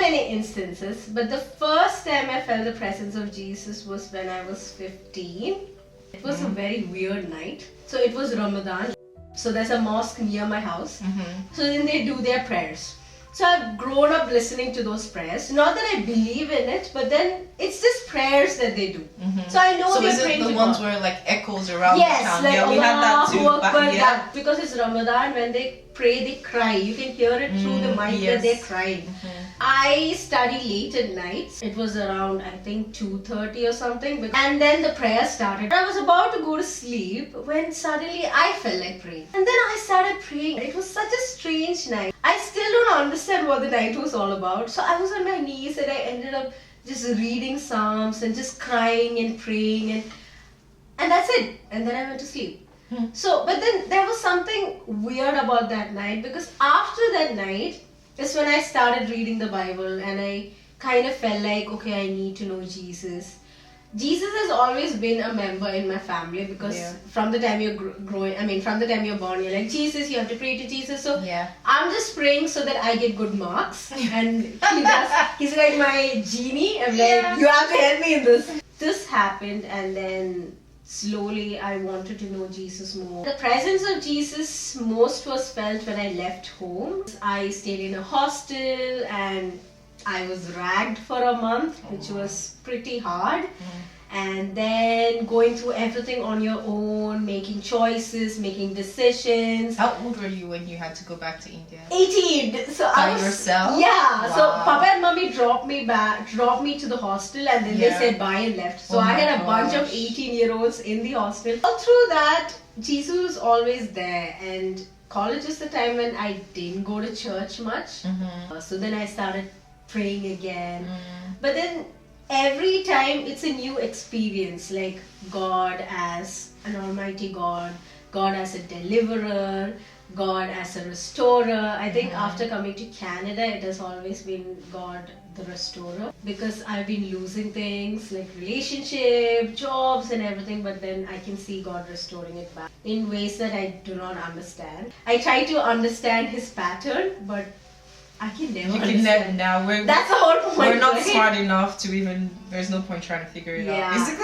many instances, but the first time I felt the presence of Jesus was when I was 15. It was a very weird night. So it was Ramadan. So there's a mosque near my house. So then they do their prayers. So I've grown up listening to those prayers. Not that I believe in it, but then it's just prayers that they do. So I know they're praying to God. So is it the ones where like echoes around yes, the town? like Yeah, we had that too. Akbar, yeah. Because it's Ramadan, when they pray, they cry. You can hear it through the mic that they're crying. I study late at night. It was around, I think, 2:30 or something. And then the prayer started. I was about to go to sleep when suddenly I felt like praying. And then I started praying. It was such a strange night. I still don't understand what the night was all about. So I was on my knees and I ended up just reading Psalms and just crying and praying and that's it. And then I went to sleep. So, but then there was something weird about that night, because after that night is when I started reading the Bible and I kind of felt like, okay, I need to know Jesus. Jesus has always been a member in my family, because from the time you're from the time you're born, you're like, Jesus, you have to pray to Jesus. So I'm just praying so that I get good marks. And he's like my genie. I'm like, you have to help me in this. This happened, and then slowly I wanted to know Jesus more. The presence of Jesus most was felt when I left home. I stayed in a hostel and I was ragged for a month, which was pretty hard. And then going through everything on your own, making choices, making decisions. How old were you when you had to go back to India? 18. So By yourself? Yeah. Wow. So Papa and Mummy dropped me to the hostel, and then they said bye and left. So I had a bunch of 18-year-olds in the hostel. All through that, Jesus was always there. And college is the time when I didn't go to church much. So then I started praying again. But then every time it's a new experience, like God as an almighty God, God as a deliverer, God as a restorer. I think after coming to Canada, it has always been God the restorer, because I've been losing things like relationship, jobs and everything, but then I can see God restoring it back in ways that I do not understand. I try to understand his pattern, but I can never understand. Now that's the whole point. We're not smart enough to even. There's no point trying to figure it out. Basically,